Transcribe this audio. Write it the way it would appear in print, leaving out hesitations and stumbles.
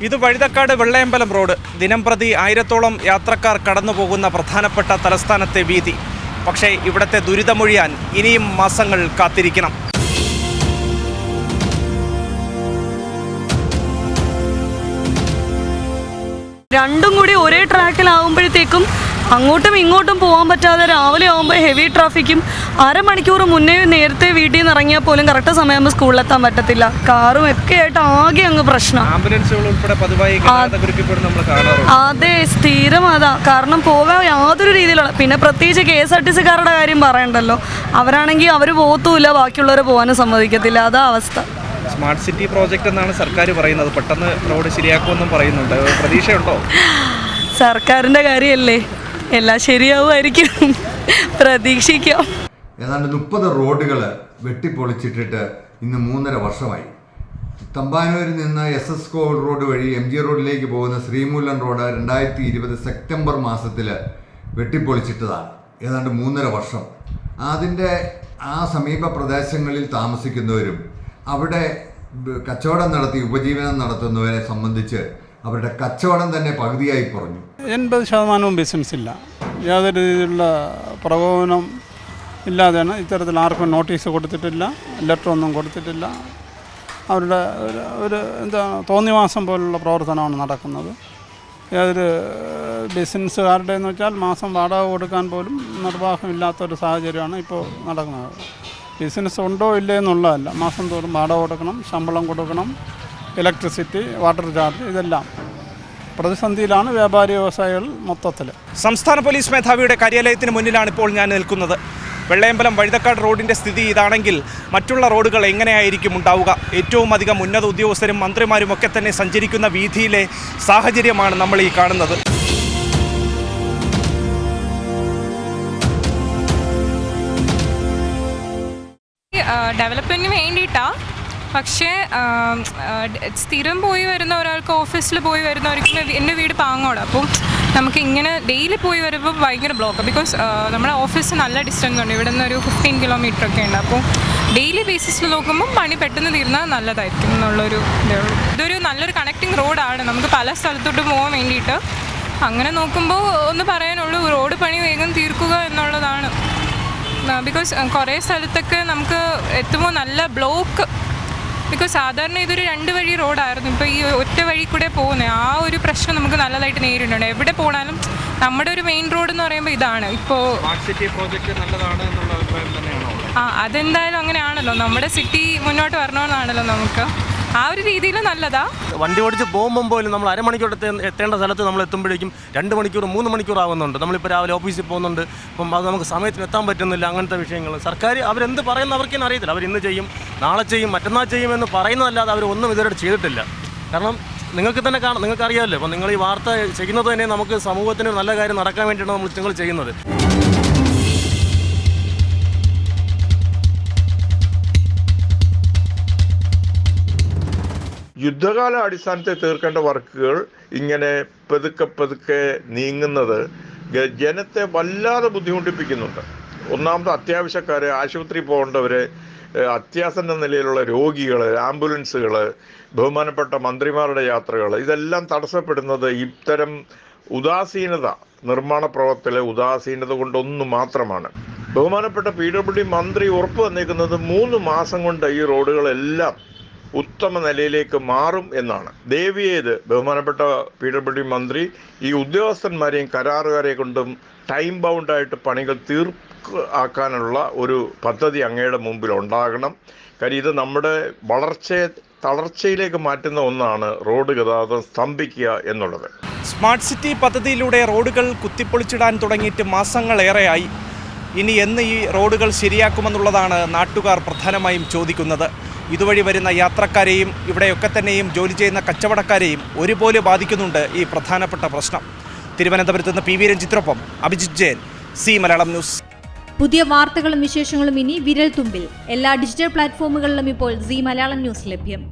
ഇത് വഴുതക്കാട് വെള്ളയമ്പലം റോഡ്. ദിനംപ്രതി 1000-ഓളം യാത്രക്കാർ കടന്നുപോകുന്ന പ്രധാനപ്പെട്ട തലസ്ഥാനത്തെ വീതി. പക്ഷേ ഇവിടുത്തെ ദുരിതമൊഴിയാൻ ഇനിയും മാസങ്ങൾ കാത്തിരിക്കണം. രണ്ടും കൂടി ഒരേ ട്രാക്കിലാവുമ്പോഴത്തേക്കും അങ്ങോട്ടും ഇങ്ങോട്ടും പോകാൻ പറ്റാതെ രാവിലെ ആകുമ്പോൾ ഹെവി ട്രാഫിക്കും, അരമണിക്കൂർ മുന്നേ നേരത്തെ വീട്ടിൽ നിന്ന് ഇറങ്ങിയാൽ പോലും കറക്റ്റ് സമയമാകുമ്പോൾ സ്കൂളിലെത്താൻ പറ്റത്തില്ല. കാറും ഒക്കെ ആയിട്ട് ആകെ അങ്ങ് പ്രശ്നം. അതെ, സ്ഥിരം അതാ. കാരണം പോകാൻ യാതൊരു രീതിയിലുള്ള, പിന്നെ പ്രത്യേകിച്ച് KSRTC-കാരുടെ കാര്യം പറയണ്ടല്ലോ. അവരാണെങ്കിൽ അവർ പോകത്തുമില്ല, ബാക്കിയുള്ളവരെ പോകാനും സമ്മതിക്കത്തില്ല. അതാ അവസ്ഥ. സ്മാർട്ട് സിറ്റി പ്രോജക്റ്റ് എന്നാണ് സർക്കാർ പറയുന്നത്. പെട്ടെന്ന് റോഡ് ശരിയാക്കുമെന്നും പറയുന്നുണ്ട്. പ്രതീക്ഷയുണ്ടോ? സർക്കാരിൻ്റെ കാര്യമല്ലേ, എല്ലാം ശരിയാവുമായിരിക്കും, പ്രതീക്ഷിക്കാം. ഏതാണ്ട് 30 റോഡുകൾ വെട്ടിപ്പൊളിച്ചിട്ടിട്ട് ഇന്ന് 3.5 വർഷമായി. തമ്പാനൂരിൽ നിന്ന് SS കോവിൽ റോഡ് വഴി MG റോഡിലേക്ക് പോകുന്ന ശ്രീമൂലം റോഡ് 2020 സെപ്റ്റംബർ മാസത്തിൽ വെട്ടിപ്പൊളിച്ചിട്ടതാണ്. ഏതാണ്ട് 3.5 വർഷം. അതിൻ്റെ ആ സമീപ പ്രദേശങ്ങളിൽ താമസിക്കുന്നവരും അവിടെ കച്ചവടം നടത്തി ഉപജീവനം നടത്തുന്നവരെ സംബന്ധിച്ച് അവരുടെ കച്ചവടം തന്നെ പകുതിയായി കുറഞ്ഞു. 80% ബിസിനസ്സില്ല. യാതൊരു രീതിയിലുള്ള പ്രകോപനം ഇല്ലാതെയാണ്. ഇത്തരത്തിൽ ആർക്കും നോട്ടീസ് കൊടുത്തിട്ടില്ല, ലെറ്ററൊന്നും കൊടുത്തിട്ടില്ല. അവരുടെ ഒരു തോന്നിവാസം പോലുള്ള പ്രവർത്തനമാണ് നടക്കുന്നത്. യാതൊരു ബിസിനസ്സുകാരുടെ എന്ന് വെച്ചാൽ മാസം വാടക കൊടുക്കാൻ പോലും നിർവാഹമില്ലാത്തൊരു സാഹചര്യമാണ് ഇപ്പോൾ നടക്കുന്നത്. ബിസിനസ് ഉണ്ടോ ഇല്ലേ എന്നുള്ളതല്ല, മാസം തോറും വാടക കൊടുക്കണം, ശമ്പളം കൊടുക്കണം, ഇലക്ട്രിസിറ്റി, വാട്ടർ ചാർജ്, ഇതെല്ലാം പ്രതിസന്ധിയിലാണ് വ്യാപാരി വ്യവസായികൾ മൊത്തത്തിൽ. സംസ്ഥാന പോലീസ് മേധാവിയുടെ കാര്യാലയത്തിന് മുന്നിലാണ് ഇപ്പോൾ ഞാൻ നിൽക്കുന്നത്. വെള്ളയമ്പലം വഴുതക്കാട് റോഡിൻ്റെ സ്ഥിതി ഇതാണെങ്കിൽ മറ്റുള്ള റോഡുകൾ എങ്ങനെയായിരിക്കും ഉണ്ടാവുക? ഏറ്റവും അധികം ഉന്നത ഉദ്യോഗസ്ഥരും മന്ത്രിമാരും ഒക്കെ തന്നെ സഞ്ചരിക്കുന്ന വീതിയിലെ സാഹചര്യമാണ് നമ്മൾ ഈ കാണുന്നത്. ഡെവലപ്മെൻറ്റിന് വേണ്ടിയിട്ടാണ്. പക്ഷേ സ്ഥിരം പോയി വരുന്ന ഒരാൾക്ക്, ഓഫീസിൽ പോയി വരുന്നവർക്കും, എൻ്റെ വീട് പാങ്ങോട്, അപ്പം നമുക്ക് ഇങ്ങനെ ഡെയിലി പോയി വരുമ്പോൾ ഭയങ്കര ബ്ലോക്ക്. ബിക്കോസ് നമ്മുടെ ഓഫീസ് നല്ല ഡിസ്റ്റൻസ് ഉണ്ട്, ഇവിടെ നിന്ന് ഒരു 15 കിലോമീറ്റർ ഒക്കെ ഉണ്ട്. അപ്പോൾ ഡെയിലി ബേസിസിൽ നോക്കുമ്പോൾ പണി പെട്ടെന്ന് തീർന്നാൽ നല്ലതായിരിക്കും എന്നുള്ളൊരു ഇതേ ഉള്ളൂ. ഇതൊരു നല്ലൊരു കണക്റ്റിംഗ് റോഡാണ് നമുക്ക് പല സ്ഥലത്തോട്ട് പോകാൻ വേണ്ടിയിട്ട്. അങ്ങനെ നോക്കുമ്പോൾ ഒന്ന് പറയാനുള്ളൂ, റോഡ് പണി വേഗം തീർക്കുക എന്നുള്ളതാണ്. ബിക്കോസ് കുറേ സ്ഥലത്തൊക്കെ നമുക്ക് എത്തുമ്പോൾ നല്ല ബ്ലോക്ക്. ബിക്കോസ് സാധാരണ ഇതൊരു 2 വഴി റോഡായിരുന്നു, ഇപ്പോൾ ഈ ഒറ്റ വഴി കൂടെ പോകുന്നത്. ആ ഒരു പ്രശ്നം നമുക്ക് നല്ലതായിട്ട് നേരിടുന്നുണ്ട്. എവിടെ പോകണാലും നമ്മുടെ ഒരു മെയിൻ റോഡ് എന്ന് പറയുമ്പോൾ ഇതാണ്. ഇപ്പോൾ അതെന്തായാലും അങ്ങനെയാണല്ലോ, നമ്മുടെ സിറ്റി മുന്നോട്ട് വരണമെന്നാണല്ലോ നമുക്ക്. ആ ഒരു രീതിയിൽ നല്ലതാ. വണ്ടി ഓടിച്ച് പോകുമ്പോൾ പോലും നമ്മൾ അരമണിക്കൂർ എത്തേണ്ട സ്ഥലത്ത് നമ്മൾ എത്തുമ്പോഴേക്കും 2 മണിക്കൂർ 3 മണിക്കൂർ ആവുന്നുണ്ട്. നമ്മളിപ്പോൾ രാവിലെ ഓഫീസിൽ പോകുന്നുണ്ട്, അപ്പം അത് നമുക്ക് സമയത്തിന് എത്താൻ പറ്റുന്നില്ല. അങ്ങനത്തെ വിഷയങ്ങൾ സർക്കാർ അവരെന്ത് പറയുന്ന അവർക്കെന്നെ അറിയത്തില്ല. അവരിന്ന് ചെയ്യും, നാളെ ചെയ്യും, മറ്റന്നാൾ ചെയ്യുമെന്ന് പറയുന്നതല്ലാതെ അവർ ഒന്നും ഇതുവരെ ചെയ്തിട്ടില്ല. കാരണം നിങ്ങൾക്ക് തന്നെ നിങ്ങൾക്ക് അറിയാമല്ലോ, അപ്പം നിങ്ങൾ ഈ വാർത്ത ചെയ്യുന്നത് തന്നെ നമുക്ക് സമൂഹത്തിന് നല്ല കാര്യം നടക്കാൻ വേണ്ടിയിട്ടാണ് നിങ്ങൾ ചെയ്യുന്നത്. യുദ്ധകാല അടിസ്ഥാനത്തിൽ തീർക്കേണ്ട വർക്കുകൾ ഇങ്ങനെ പതുക്കെ നീങ്ങുന്നത് ജനത്തെ വല്ലാതെ ബുദ്ധിമുട്ടിപ്പിക്കുന്നുണ്ട്. ഒന്നാമത് അത്യാവശ്യക്കാർ, ആശുപത്രി പോകേണ്ടവർ, അത്യാസന്ന നിലയിലുള്ള രോഗികൾ, ആംബുലൻസുകൾ, ബഹുമാനപ്പെട്ട മന്ത്രിമാരുടെ യാത്രകൾ, ഇതെല്ലാം തടസ്സപ്പെടുന്നത് ഇത്തരം ഉദാസീനത, നിർമ്മാണ പ്രവർത്തനത്തിലെ ഉദാസീനത കൊണ്ടൊന്നു മാത്രമാണ്. ബഹുമാനപ്പെട്ട PWD മന്ത്രി ഉറപ്പ് വന്നിരിക്കുന്നത് 3 മാസം കൊണ്ട് ഈ റോഡുകളെല്ലാം ഉത്തമ നിലയിലേക്ക് മാറും എന്നാണ്. ദേവിയേത് ബഹുമാനപ്പെട്ട PWD മന്ത്രി ഈ ഉദ്യോഗസ്ഥന്മാരെയും കരാറുകാരെ കൊണ്ടും ടൈം ബൗണ്ടായിട്ട് പണികൾ ആക്കാനുള്ള ഒരു പദ്ധതി അങ്ങയുടെ മുമ്പിൽ ഉണ്ടാകണം. കാര്യം ഇത് നമ്മുടെ തളർച്ചയിലേക്ക് മാറ്റുന്ന ഒന്നാണ് റോഡ് ഗതാഗതം സ്തംഭിക്കുക എന്നുള്ളത്. സ്മാർട്ട് സിറ്റി പദ്ധതിയിലൂടെ റോഡുകൾ കുത്തിപ്പൊളിച്ചിടാൻ തുടങ്ങിയിട്ട് മാസങ്ങളേറെയായി. ഇനി എന്ന് ഈ റോഡുകൾ ശരിയാക്കുമെന്നുള്ളതാണ് നാട്ടുകാർ പ്രധാനമായും ചോദിക്കുന്നത്. ഇതുവഴി വരുന്ന യാത്രക്കാരെയും ഇവിടെയൊക്കെ തന്നെയും ജോലി ചെയ്യുന്ന കച്ചവടക്കാരെയും ഒരുപോലെ ബാധിക്കുന്നുണ്ട് ഈ പ്രധാനപ്പെട്ട പ്രശ്നം. തിരുവനന്തപുരത്ത് നിന്ന് PV രഞ്ജിത്തിനൊപ്പം അഭിജിത് ജയൻ, സി മലയാളം ന്യൂസ്. പുതിയ വാർത്തകളും വിശേഷങ്ങളും ഇനി വിരൽ തുമ്പിൽ. എല്ലാ ഡിജിറ്റൽ പ്ലാറ്റ്ഫോമുകളിലും ഇപ്പോൾ സി മലയാളം ന്യൂസ് ലഭ്യം.